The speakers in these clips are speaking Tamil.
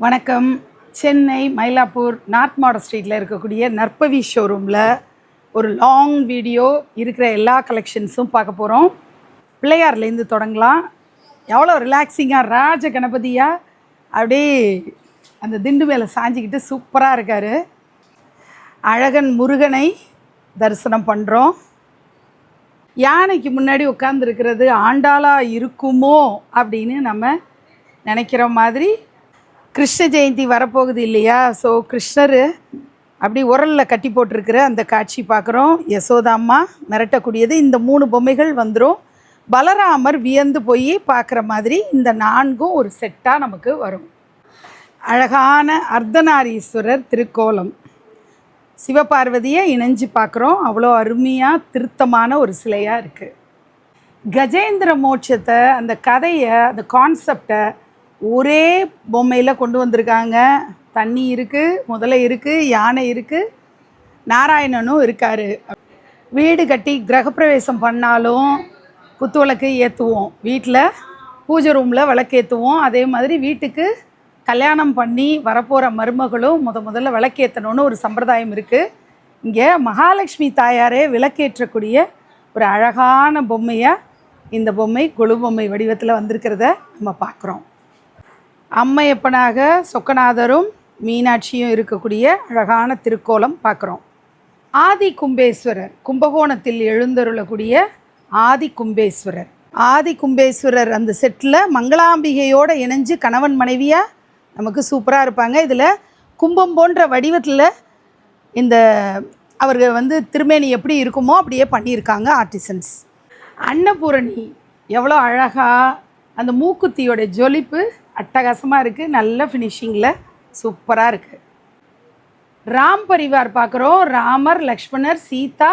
வணக்கம். சென்னை மயிலாப்பூர் நார்த் மாடல் ஸ்ட்ரீட்டில் இருக்கக்கூடிய நற்பவி ஷோரூமில் ஒரு லாங் வீடியோ இருக்கிற எல்லா கலெக்ஷன்ஸும் பார்க்க போகிறோம். பிள்ளையார்லேருந்து தொடங்கலாம். எவ்வளோ ரிலாக்ஸிங்காக ராஜ கணபதியாக அப்படியே அந்த திண்டு மேலே சாஞ்சிக்கிட்டு சூப்பராக இருக்கார். அழகன் முருகனை தரிசனம் பண்ணுறோம். யானைக்கு முன்னாடி உட்கார்ந்துருக்கிறது ஆண்டாளாக இருக்குமோ அப்படின்னு நம்ம நினைக்கிற மாதிரி கிருஷ்ண ஜெயந்தி வரப்போகுது இல்லையா? ஸோ கிருஷ்ணர் அப்படி உரலில் கட்டி போட்டிருக்கிற அந்த காட்சி பார்க்குறோம். யசோதாம்மா மிரட்டக்கூடியது. இந்த 3 பொம்மைகள் வந்துடும். பலராமர் வியந்து போய் பார்க்குற மாதிரி இந்த 4ம் ஒரு செட்டாக நமக்கு வரும். அழகான அர்த்தநாரீஸ்வரர் திருக்கோலம், சிவபார்வதியை இணைஞ்சு பார்க்குறோம். அவ்வளோ அருமையாக திருத்தமான ஒரு சிலையாக இருக்குது. கஜேந்திர மோட்சத்தை, அந்த கதையை, அந்த கான்செப்டை ஒரே பொம்மையில் கொண்டு வந்திருக்காங்க. தண்ணி இருக்குது, முதலை இருக்குது, யானை இருக்குது, நாராயணனும் இருக்கார். வீடு கட்டி கிரகப்பிரவேசம் பண்ணாலும் குத்துவிளக்கு ஏற்றுவோம், வீட்டில் பூஜை ரூமில் விளக்கேற்றுவோம். அதே மாதிரி வீட்டுக்கு கல்யாணம் பண்ணி வரப்போகிற மருமகளும் முதல்ல விளக்கேற்றணுன்னு ஒரு சம்பிரதாயம் இருக்குது. இங்கே மகாலட்சுமி தாயாரே விளக்கேற்றக்கூடிய ஒரு அழகான பொம்மையாக இந்த பொம்மை கொலு பொம்மை வடிவத்தில் வந்திருக்கிறத நம்ம பார்க்குறோம். அம்மையப்பனாக சொக்கநாதரும் மீனாட்சியும் இருக்கக்கூடிய அழகான திருக்கோலம் பார்க்குறோம். ஆதி கும்பேஸ்வரர், கும்பகோணத்தில் எழுந்தருளக்கூடிய ஆதி கும்பேஸ்வரர். ஆதி கும்பேஸ்வரர் அந்த செட்டில் மங்களாம்பிகையோடு இணைஞ்சு கணவன் மனைவியாக நமக்கு சூப்பராக இருப்பாங்க. இதில் கும்பம் போன்ற வடிவத்தில் இந்த அவர்கள் திருமேனி எப்படி இருக்குமோ அப்படியே பண்ணியிருக்காங்க ஆர்டிசன்ஸ். அன்னபூரணி எவ்வளோ அழகாக, அந்த மூக்குத்தியோட ஜொலிப்பு அட்டகாசமாக இருக்குது. நல்ல ஃபினிஷிங்கில் சூப்பராக இருக்குது. ராம் பரிவார் பார்க்குறோம். ராமர், லக்ஷ்மணர், சீதா,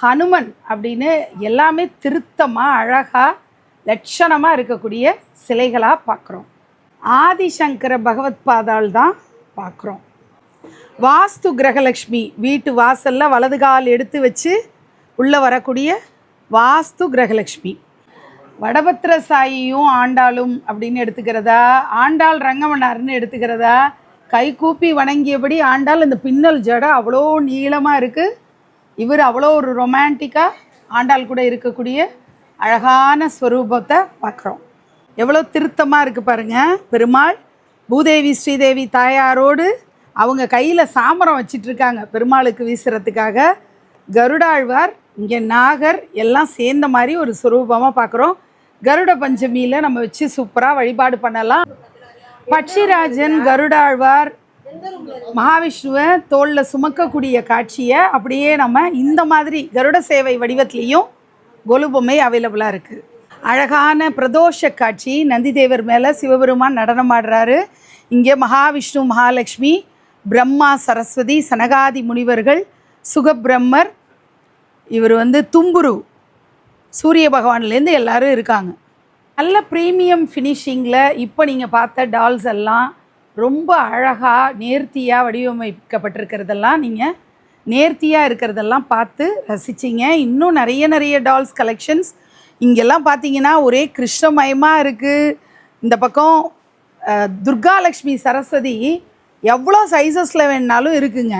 ஹனுமன் அப்படின்னு எல்லாமே திருத்தமாக அழகாக லட்சணமாக இருக்கக்கூடிய சிலைகளாக பார்க்குறோம். ஆதிசங்கர பகவத் பாதாள் தான் பார்க்குறோம். வாஸ்து கிரகலக்ஷ்மி, வீட்டு வாசலில் வலது கால் எடுத்து வச்சு உள்ளே வரக்கூடிய வாஸ்து கிரகலக்ஷ்மி. வடபத்திர சாயியும் ஆண்டாளும் அப்படின்னு எடுத்துக்கிறதா, ஆண்டாள் ரங்கமன்னார்னு எடுத்துக்கிறதா, கை கூப்பி வணங்கியபடி ஆண்டாள் இந்த பின்னல் ஜடை அவ்வளோ நீளமாக இருக்குது. இவர் அவ்வளோ ஒரு ரொமான்டிக்காக ஆண்டாள் கூட இருக்கக்கூடிய அழகான ஸ்வரூபத்தை பார்க்குறோம். எவ்வளோ திருத்தமாக இருக்குது பாருங்கள். பெருமாள் பூதேவி ஸ்ரீதேவி தாயாரோடு அவங்க கையில் சாமரம் வச்சிட்ருக்காங்க பெருமாளுக்கு வீசுறதுக்காக. கருடாழ்வார், இங்கே நாகர் எல்லாம் சேர்ந்த மாதிரி ஒரு ஸ்வரூபமாக பார்க்குறோம். கருட பஞ்சமியில் நம்ம வச்சு சூப்பராக வழிபாடு பண்ணலாம். பட்சிராஜன், கருடாழ்வார், மகாவிஷ்ணுவை தோளில் சுமக்கக்கூடிய காட்சியை அப்படியே நம்ம இந்த மாதிரி கருட சேவை வடிவத்துலேயும் கொலு பொம்மை அவைலபிளாக இருக்குது. அழகான பிரதோஷ காட்சி. நந்திதேவர் மேலே சிவபெருமான் நடனம் ஆடுறாரு. இங்கே மகாவிஷ்ணு, மகாலட்சுமி, பிரம்மா, சரஸ்வதி, சனகாதி முனிவர்கள், சுகபிரம்மர், இவர் தும்புரு சூரிய பகவான்லேருந்து எல்லோரும் இருக்காங்க. நல்ல ப்ரீமியம் ஃபினிஷிங்கில் இப்போ நீங்கள் பார்த்த டால்ஸ் எல்லாம் ரொம்ப அழகாக நேர்த்தியாக வடிவமைக்கப்பட்டிருக்கிறதெல்லாம் நீங்கள் நேர்த்தியாக இருக்கிறதெல்லாம் பார்த்து ரசிச்சிங்க. இன்னும் நிறைய டால்ஸ் கலெக்ஷன்ஸ் இங்கெல்லாம் பார்த்தீங்கன்னா ஒரே கிருஷ்ணமயமாக இருக்குது. இந்த பக்கம் துர்காலக்ஷ்மி, சரஸ்வதி எவ்வளோ சைஸஸில் வேணுனாலும் இருக்குங்க.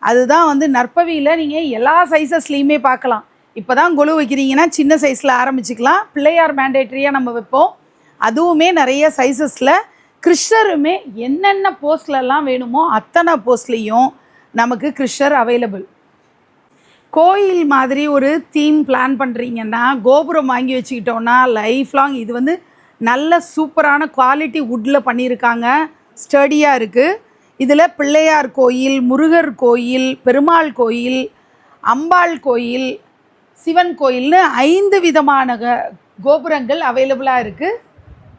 அதுதான் நற்பவியில் நீங்கள் எல்லா சைஸஸ்லேயுமே பார்க்கலாம். இப்போ தான் கொலு வைக்கிறீங்கன்னா சின்ன சைஸில் ஆரம்பிச்சிக்கலாம். பிள்ளையார் மேண்டேட்ரியாக நம்ம வைப்போம். அதுவுமே நிறைய சைஸஸில். கிருஷ்ணருமே என்னென்ன போஸ்ட்லலாம் வேணுமோ அத்தனை போஸ்ட்லேயும் நமக்கு கிருஷ்ணர் அவைலபிள். கோயில் மாதிரி ஒரு தீம் பிளான் பண்ணுறீங்கன்னா கோபுரம் வாங்கி வச்சுக்கிட்டோன்னா லைஃப் லாங் இது நல்ல சூப்பரான குவாலிட்டி வுட்டில் பண்ணியிருக்காங்க. ஸ்டடியாக இருக்குது. இதில் பிள்ளையார் கோயில், முருகர் கோயில், பெருமாள் கோயில், அம்பாள் கோயில், சிவன் கோயில்னு 5 விதமான கோபுரங்கள் அவைலபிளாக இருக்குது.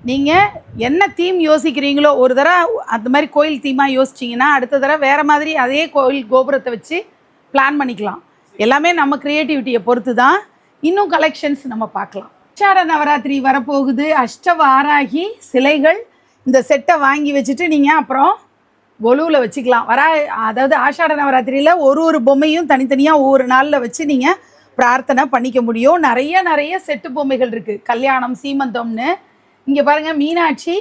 நீங்கள் என்ன தீம் யோசிக்கிறீங்களோ, ஒரு தடவை அந்த மாதிரி கோயில் தீமாக யோசிச்சிங்கன்னா அடுத்த தடவை வேறு மாதிரி அதே கோயில் கோபுரத்தை வச்சு பிளான் பண்ணிக்கலாம். எல்லாமே நம்ம க்ரியேட்டிவிட்டியை பொறுத்து தான். இன்னும் கலெக்ஷன்ஸ் நம்ம பார்க்கலாம். ஆஷாட நவராத்திரி வரப்போகுது. அஷ்டவாராகி சிலைகள் இந்த செட்டை வாங்கி வச்சுட்டு நீங்கள் அப்புறம் கொலுவில் வச்சுக்கலாம். அதாவது ஆஷாட நவராத்திரியில் ஒரு பொம்மையும் தனித்தனியாக ஒவ்வொரு நாளில் வச்சு நீங்கள் பிரார்த்தனை பண்ணிக்க முடியும். நிறைய செட்டு பொம்மைகள் இருக்குது. கல்யாணம், சீமந்தம்னு இங்கே பாருங்கள். மீனாட்சி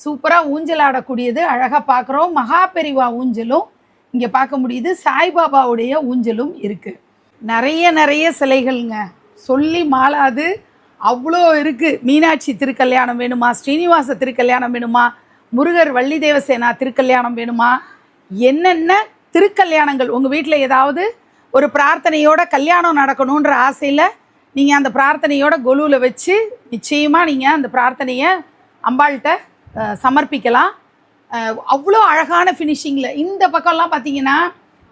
சூப்பராக ஊஞ்சல் ஆடக்கூடியது அழகாக பார்க்குறோம். மகாபெரிவா ஊஞ்சலும் இங்கே பார்க்க முடியுது. சாய்பாபாவுடைய ஊஞ்சலும் இருக்குது. நிறைய சிலைகள்ங்க, சொல்லி மாளாது, அவ்வளோ இருக்குது. மீனாட்சி திருக்கல்யாணம் வேணுமா, ஸ்ரீனிவாச திருக்கல்யாணம் வேணுமா, முருகர் வள்ளி தேவசேனா திருக்கல்யாணம் வேணுமா, என்னென்ன திருக்கல்யாணங்கள் உங்கள் வீட்டில் ஏதாவது ஒரு பிரார்த்தனையோட கல்யாணம் நடக்கணுன்ற ஆசையில் நீங்கள் அந்த பிரார்த்தனையோட கொலுவில் வச்சு நிச்சயமாக நீங்கள் அந்த பிரார்த்தனையை அம்பாள்கிட்ட சமர்ப்பிக்கலாம். அவ்வளோ அழகான ஃபினிஷிங்கில். இந்த பக்கம்லாம் பார்த்தீங்கன்னா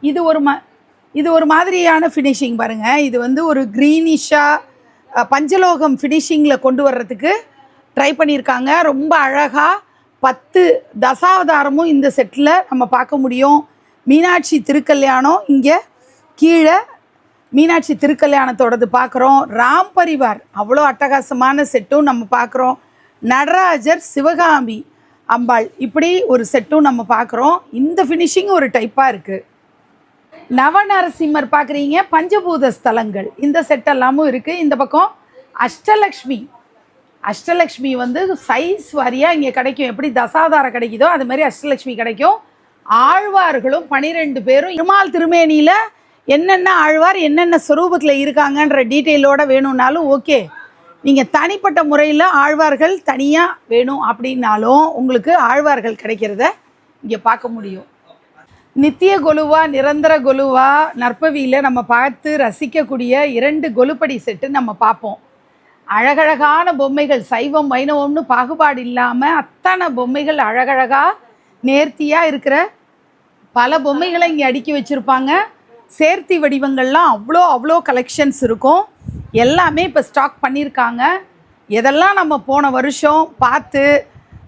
இது ஒரு மாதிரியான ஃபினிஷிங் பாருங்கள். இது வந்து ஒரு க்ரீனிஷாக பஞ்சலோகம் ஃபினிஷிங்கில் கொண்டு வர்றதுக்கு ட்ரை பண்ணியிருக்காங்க. ரொம்ப அழகாக 10 தசாவதாரமும் இந்த செட்டில் நம்ம பார்க்க முடியும். மீனாட்சி திருக்கல்யாணம் இங்கே கீழே மீனாட்சி திருக்கல்யாணத்தோடது பார்க்குறோம். ராம் பரிவார் அவ்வளோ அட்டகாசமான செட்டும் நம்ம பார்க்குறோம். நடராஜர் சிவகாமி அம்பாள் இப்படி ஒரு செட்டும் நம்ம பார்க்குறோம். இந்த ஃபினிஷிங் ஒரு டைப்பாக இருக்குது. நவநரசிம்மர் பார்க்குறீங்க, பஞ்சபூத ஸ்தலங்கள் இந்த செட்டெல்லாமும் இருக்குது. இந்த பக்கம் அஷ்டலக்ஷ்மி வந்து சைஸ் வாரியாக இங்கே கிடைக்கும். எப்படி தசாவதாரம் கிடைக்குதோ அது மாதிரி அஷ்டலக்ஷ்மி கிடைக்கும். ஆழ்வார்களும் 12 பேரும் திருமால் திருமேனியில் என்னென்ன ஆழ்வார் என்னென்ன ஸ்வரூபத்தில் இருக்காங்கன்ற டீட்டெயிலோடு வேணும்னாலும் ஓகே. நீங்கள் தனிப்பட்ட முறையில் ஆழ்வார்கள் தனியாக வேணும் அப்படின்னாலும் உங்களுக்கு ஆழ்வார்கள் கிடைக்கிறத இங்கே பார்க்க முடியும். நித்திய கொலுவா நிரந்தர கொலுவா நற்பவியில் நம்ம பார்த்து ரசிக்கக்கூடிய 2 கொலுப்படி செட்டு நம்ம பார்ப்போம். அழகழகான பொம்மைகள், சைவம் வைணவம்னு பாகுபாடு இல்லாமல் அத்தனை பொம்மைகள் அழகழகாக நேர்த்தியாக இருக்கிற பல பொம்மைகளை இங்கே அடுக்கி வச்சுருப்பாங்க. சேர்த்தி வடிவங்கள்லாம் அவ்வளோ கலெக்ஷன்ஸ் இருக்கும். எல்லாமே இப்போ ஸ்டாக் பண்ணியிருக்காங்க. எதெல்லாம் நம்ம போன வருஷம் பார்த்து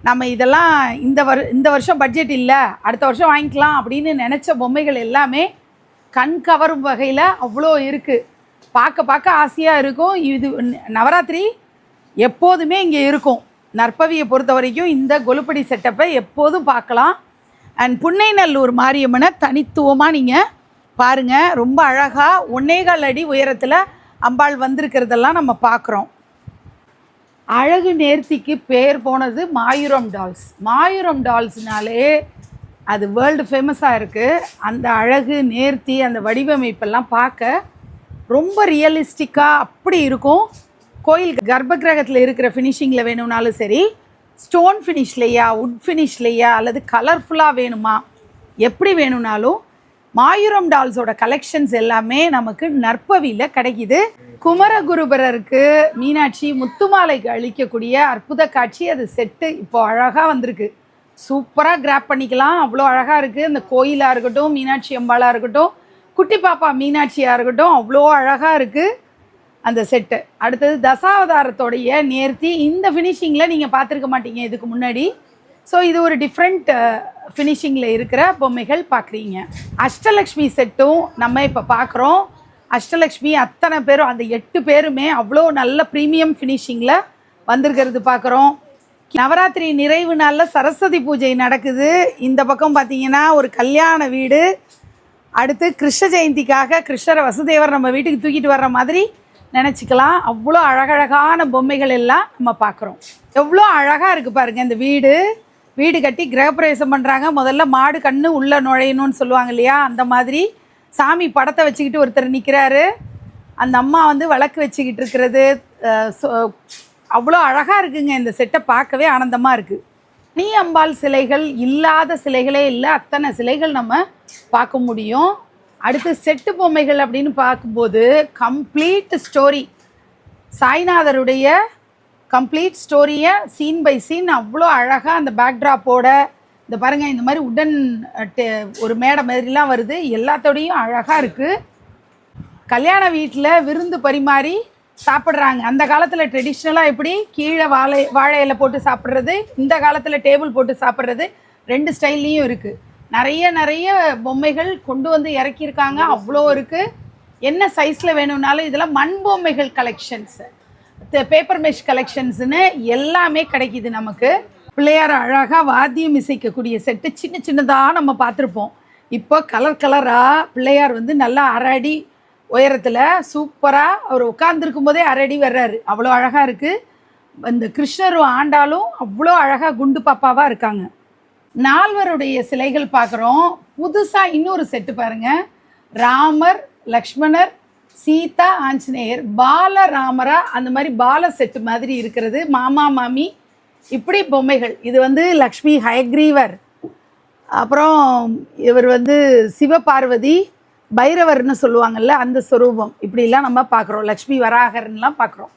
நம்ம இதெல்லாம் இந்த வருஷம் பட்ஜெட் இல்லை அடுத்த வருஷம் வாங்கிக்கலாம் அப்படின்னு நினச்ச பொம்மைகள் எல்லாமே கண் கவரும் வகையில் அவ்வளோ இருக்குது. பார்க்க ஆசையாக இருக்கும். இது நவராத்திரி எப்போதுமே இங்கே இருக்கும். நற்பவியை பொறுத்த வரைக்கும் இந்த கொலுப்படி செட்டப்பை எப்போதும் பார்க்கலாம். அண்ட் புன்னைநல்லூர் மாரியம்மனை தனித்துவமாக நீங்கள் பாருங்கள். ரொம்ப அழகாக 1.25 அடி உயரத்தில் அம்பாள் வந்திருக்கிறதெல்லாம் நம்ம பார்க்குறோம். அழகு நேர்த்திக்கு பேர் போனது மாயூரம் டால்ஸ்னாலே அது வேர்ல்டு ஃபேமஸாக இருக்குது. அந்த அழகு நேர்த்தி அந்த வடிவமைப்பெல்லாம் பார்க்க ரொம்ப ரியலிஸ்டிக்காக அப்படி இருக்கும். கோயில் கர்ப்ப கிரகத்தில் இருக்கிற ஃபினிஷிங்கில் வேணும்னாலும் சரி, ஸ்டோன் ஃபினிஷ்லையா உட் ஃபினிஷ்லையா அல்லது கலர்ஃபுல்லாக வேணுமா எப்படி வேணும்னாலும் மாயூரம் டால்ஸோட கலெக்ஷன்ஸ் எல்லாமே நமக்கு நற்பவியில் கிடைக்கிது. குமரகுருபரருக்கு மீனாட்சி முத்துமாலைக்கு அளிக்கக்கூடிய அற்புத காட்சி அது செட்டு இப்போ அழகாக வந்திருக்கு. சூப்பராக கிராப் பண்ணிக்கலாம். அவ்வளோ அழகாக இருக்குது. அந்த கோயிலாக இருக்கட்டும், மீனாட்சி அம்பாளாக இருக்கட்டும், குட்டி பாப்பா மீனாட்சியாக இருக்கட்டும், அவ்வளோ அழகாக இருக்குது அந்த செட்டு. அடுத்தது தசாவதாரத்தோடைய நேர்த்தி. இந்த ஃபினிஷிங்கில் நீங்கள் பார்த்துருக்க மாட்டீங்க இதுக்கு முன்னாடி. ஸோ இது ஒரு டிஃப்ரெண்ட் ஃபினிஷிங்கில் இருக்கிற பொம்மைகள் பார்க்குறீங்க. அஷ்டலக்ஷ்மி செட்டும் நம்ம இப்போ பார்க்குறோம். அஷ்டலக்ஷ்மி அத்தனை பேரும் அந்த 8 பேருமே அவ்வளோ நல்ல ப்ரீமியம் ஃபினிஷிங்கில் வந்திருக்கிறது பார்க்குறோம். நவராத்திரி நிறைவு நாளில் சரஸ்வதி பூஜை நடக்குது. இந்த பக்கம் பார்த்திங்கன்னா ஒரு கல்யாண வீடு. அடுத்து கிருஷ்ண ஜெயந்திக்காக கிருஷ்ணரை வசுதேவர் நம்ம வீட்டுக்கு தூக்கிட்டு வர்ற மாதிரி நினச்சிக்கலாம். அவ்வளோ அழகழகான பொம்மைகள் எல்லாம் நம்ம பார்க்குறோம். எவ்வளோ அழகாக இருக்குது பாருங்கள். இந்த வீடு கட்டி கிரகப்பிரவேசம் பண்ணுறாங்க. முதல்ல மாடு கண்ணு உள்ளே நுழையணும்னு சொல்லுவாங்க இல்லையா, அந்த மாதிரி சாமி படத்தை வச்சுக்கிட்டு ஒருத்தர் நிற்கிறாரு. அந்த அம்மா வந்து விளக்கு வச்சுக்கிட்டு இருக்கிறது அவ்வளோ அழகாக இருக்குங்க. இந்த செட்டை பார்க்கவே ஆனந்தமாக இருக்குது. நீ அம்பாள் சிலைகள் இல்லாத சிலைகளே இல்லை, அத்தனை சிலைகள் நம்ம பார்க்க முடியும். அடுத்து செட்டு பொம்மைகள் அப்படின்னு பார்க்கும்போது கம்ப்ளீட் ஸ்டோரி, சாய்நாதருடைய கம்ப்ளீட் ஸ்டோரியை சீன் பை சீன் அவ்வளோ அழகாக அந்த பேக்ட்ராப்போட இந்த பாருங்கள். இந்த மாதிரி உடன் ஒரு மேடை மாதிரிலாம் வருது. எல்லாத்தோடையும் அழகாக இருக்குது. கல்யாண வீட்டில் விருந்து பரிமாறி சாப்பிட்றாங்க. அந்த காலத்தில் ட்ரெடிஷ்னலாக எப்படி கீழே வாழை இலை போட்டு சாப்பிட்றது, இந்த காலத்தில் டேபிள் போட்டு சாப்பிட்றது, 2 ஸ்டைல்லையும் இருக்குது. நிறைய பொம்மைகள் கொண்டு வந்து இறக்கியிருக்காங்க. அவ்வளோ இருக்குது. என்ன சைஸில் வேணும்னாலும் இதெல்லாம் மண் பொம்மைகள் கலெக்ஷன்ஸு, பேப்பர் மெஷ் கலெக்ஷன்ஸுன்னு எல்லாமே கிடைக்கிது நமக்கு. பிள்ளையார் அழகாக வாத்தியம் இசைக்கக்கூடிய செட்டு சின்னதாக நம்ம பார்த்துருப்போம். இப்போ கலராக பிள்ளையார் வந்து நல்லா 1.5 அடி உயரத்தில் சூப்பராக அவர் உட்காந்துருக்கும் போதே 1.5 அடி வர்றாரு. அவ்வளோ அழகாக இருக்குது. இந்த கிருஷ்ணரும் ஆண்டாலும் அவ்வளோ அழகாக குண்டு பாப்பாவாக இருக்காங்க. நால்வருடைய சிலைகள் பார்க்குறோம். புதுசாக இன்னொரு செட்டு பாருங்கள். ராமர், லக்ஷ்மணர், சீதா, ஆஞ்சநேயர், பாலராமரா அந்த மாதிரி பால செட்டு மாதிரி இருக்கிறது. மாமா மாமி இப்படி பொம்மைகள். இது வந்து லக்ஷ்மி ஹயக்ரீவர், அப்புறம் இவர் வந்து சிவபார்வதி, பைரவர்னு சொல்லுவாங்கள்ல அந்த ஸ்வரூபம். இப்படிலாம் நம்ம பார்க்குறோம். லக்ஷ்மி வராகர்லாம் பார்க்குறோம்.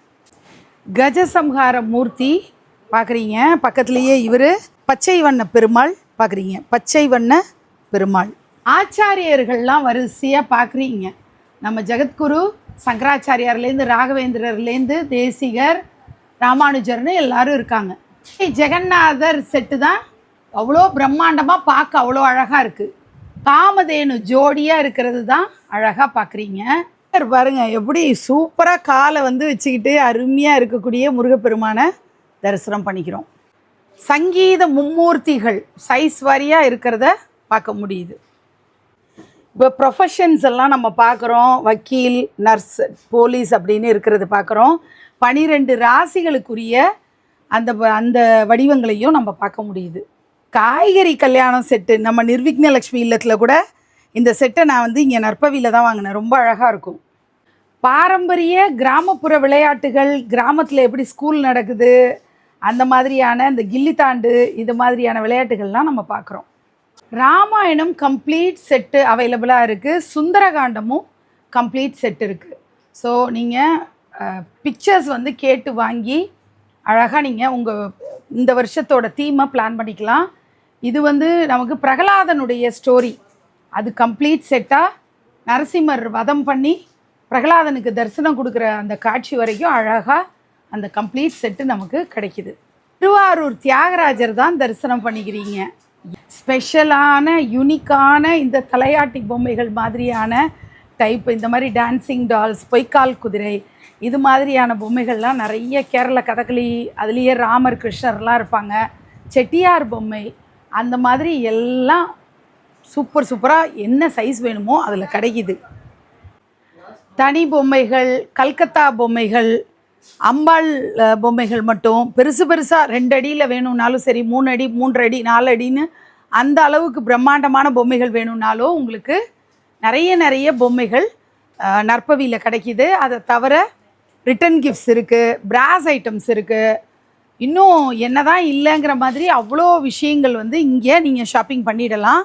கஜசம்ஹார மூர்த்தி பார்க்குறீங்க. பக்கத்துலேயே இவர் பச்சை வண்ண பெருமாள் பார்க்குறீங்க. பச்சை வண்ண பெருமாள். ஆச்சாரியர்கள்லாம் வரிசையாக பார்க்குறீங்க. நம்ம ஜெகத்குரு சங்கராச்சாரியார்லேருந்து ராகவேந்திரர்லேருந்து தேசிகர், ராமானுஜர்னு எல்லாரும் இருக்காங்க. ஜெகநாதர் செட்டு தான் அவ்வளோ பிரம்மாண்டமாக பார்க்க அவ்வளோ அழகாக இருக்குது. காமதேனு ஜோடியாக இருக்கிறது தான் அழகாக பார்க்குறீங்க. பாருங்க எப்படி சூப்பராக காலை வந்து வச்சுக்கிட்டு அருமையாக இருக்கக்கூடிய முருகப்பெருமானை தரிசனம் பண்ணிக்கிறோம். சங்கீத மும்மூர்த்திகள் சைஸ் வாரியாக இருக்கிறத பார்க்க முடியுது. இப்போ ப்ரொஃபஷன்ஸ் எல்லாம் நம்ம பார்க்குறோம். வக்கீல், நர்ஸ், போலீஸ் அப்படின்னு இருக்கிறது பார்க்குறோம். 12 ராசிகளுக்குரிய அந்த அந்த வடிவங்களையும் நம்ம பார்க்க முடியுது. காய்கறி கல்யாணம் செட்டு நம்ம நிர்விக்ன லக்ஷ்மி இல்லத்தில் கூட இந்த செட்டை நான் வந்து இங்கே நற்பவியில் தான் வாங்கினேன். ரொம்ப அழகாக இருக்கும். பாரம்பரிய கிராமப்புற விளையாட்டுகள், கிராமத்தில் எப்படி ஸ்கூல் நடக்குது அந்த மாதிரியான இந்த கில்லித்தாண்டு இது மாதிரியான விளையாட்டுகள்லாம் நம்ம பார்க்குறோம். ராமாயணம் கம்ப்ளீட் செட்டு அவைலபிளாக இருக்குது. சுந்தரகாண்டமும் கம்ப்ளீட் செட் இருக்குது. ஸோ நீங்கள் பிக்சர்ஸ் வந்து கேட்டு வாங்கி அழகாக நீங்கள் உங்கள் இந்த வருஷத்தோட தீமை பிளான் பண்ணிக்கலாம். இது வந்து நமக்கு பிரகலாதனுடைய ஸ்டோரி. அது கம்ப்ளீட் செட்டாக நரசிம்மர் வதம் பண்ணி பிரகலாதனுக்கு தரிசனம் கொடுக்குற அந்த காட்சி வரைக்கும் அழகாக அந்த கம்ப்ளீட் செட்டு நமக்கு கிடைக்கிது. திருவாரூர் தியாகராஜர் தான் தரிசனம் பண்ணிக்கிறீங்க. ஸ்பெஷலான யூனிக்கான இந்த தலையாட்டி பொம்மைகள் மாதிரியான டைப், இந்த மாதிரி டான்சிங் டால்ஸ், பொய்க்கால் குதிரை, இது மாதிரியான பொம்மைகள்லாம் நிறைய கேரள கதகளி, அதுலேயே ராமர் கிருஷ்ணர்லாம் இருப்பாங்க. செட்டியார் பொம்மை, அந்த மாதிரி எல்லாம் சூப்பராக என்ன சைஸ் வேணுமோ அதில் கிடைக்கிது. தனி பொம்மைகள், கல்கத்தா பொம்மைகள், அம்பாள் பொம்மைகள் மட்டும் பெருசாக 2 அடியில் வேணும்னாலும் சரி, 3 அடி, 3 அடி, 4 அடின்னு அந்த அளவுக்கு பிரம்மாண்டமான பொம்மைகள் வேணும்னாலும் உங்களுக்கு நிறைய பொம்மைகள் நற்பவியில் கிடைக்கிது. அதை தவிர ரிட்டன் கிஃப்ட்ஸ் இருக்குது, பிராஸ் ஐட்டம்ஸ் இருக்குது. இன்னும் என்ன தான் இல்லைங்கிற மாதிரி அவ்வளோ விஷயங்கள் வந்து இங்கே நீங்கள் ஷாப்பிங் பண்ணிடலாம்.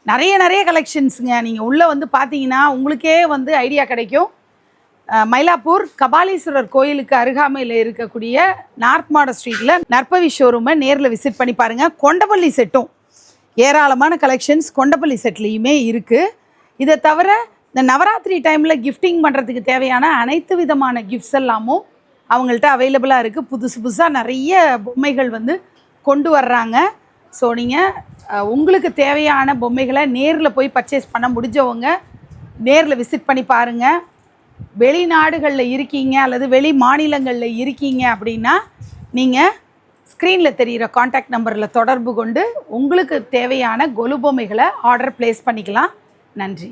நிறைய கலெக்ஷன்ஸுங்க. நீங்கள் உள்ளே வந்து பார்த்தீங்கன்னா உங்களுக்கே வந்து ஐடியா கிடைக்கும். மயிலாப்பூர் கபாலீஸ்வரர் கோயிலுக்கு அருகாமையில் இருக்கக்கூடிய நார்த் மாடல் ஸ்ட்ரீட்டில் நற்பவி ஷோரூமை நேரில் விசிட் பண்ணி பாருங்கள். கொண்டப்பள்ளி செட்டும் ஏராளமான கலெக்ஷன்ஸ் கொண்டப்பள்ளி செட்லேயுமே இருக்குது. இதை தவிர இந்த நவராத்திரி டைமில் கிஃப்டிங் பண்ணுறதுக்கு தேவையான அனைத்து விதமான கிஃப்ட்ஸ் எல்லாமும் அவங்கள்ட்ட அவைலபிளாக இருக்குது. புதுசாக நிறைய பொம்மைகள் வந்து கொண்டு வர்றாங்க. ஸோ நீங்கள் உங்களுக்கு தேவையான பொம்மைகளை நேரில் போய் பர்ச்சேஸ் பண்ண முடிஞ்சவங்க நேரில் விசிட் பண்ணி பாருங்கள். வெளிநாடுகளில் இருக்கீங்க அல்லது வெளி மாநிலங்களில் இருக்கீங்க அப்படின்னா நீங்கள் ஸ்க்ரீனில் தெரிகிற காண்டாக்ட் நம்பரில் தொடர்பு கொண்டு உங்களுக்கு தேவையான கொலு பொம்மைகளை ஆர்டர் ப்ளேஸ் பண்ணிக்கலாம். நன்றி.